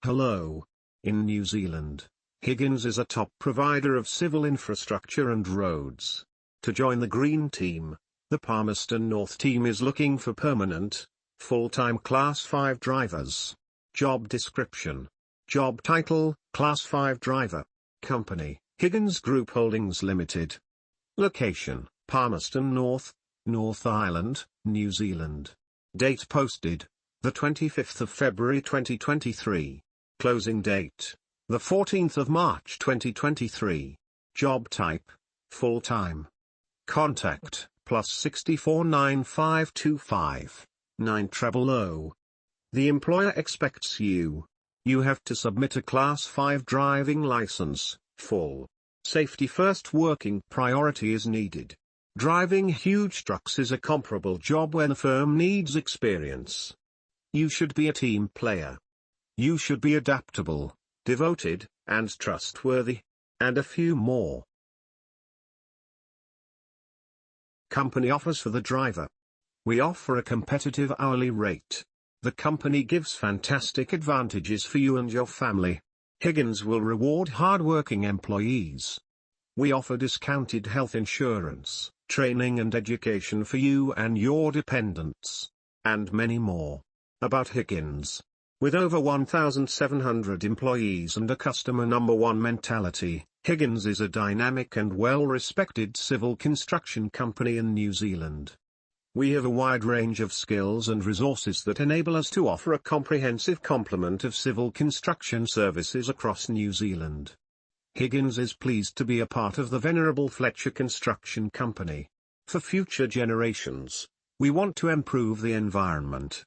Hello. In New Zealand, Higgins is a top provider of civil infrastructure and roads. To join the Green Team, the Palmerston North team is looking for permanent, full-time Class 5 drivers. Job description. Job title, Class 5 driver. Company, Higgins Group Holdings Limited. Location, Palmerston North, North Island, New Zealand. Date posted, the 25th of February 2023. Closing date, the 14th of March 2023. Job type, full-time. Contact, +64 9525 900. The employer expects you have to submit a Class 5 driving license, full. Safety first working priority is needed. Driving huge trucks is a comparable job where the firm needs experience. You should be a team player. You should be adaptable, devoted, and trustworthy. And a few more. Company offers for the driver. We offer a competitive hourly rate. The company gives fantastic advantages for you and your family. Higgins will reward hard-working employees. We offer discounted health insurance, training and education for you and your dependents. And many more. About Higgins. With over 1,700 employees and a customer number one mentality, Higgins is a dynamic and well-respected civil construction company in New Zealand. We have a wide range of skills and resources that enable us to offer a comprehensive complement of civil construction services across New Zealand. Higgins is pleased to be a part of the venerable Fletcher Construction Company. For future generations, we want to improve the environment.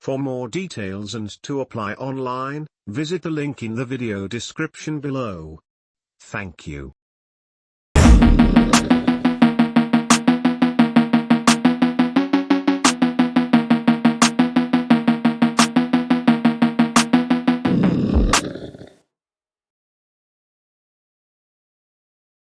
For more details and to apply online, visit the link in the video description below. Thank you.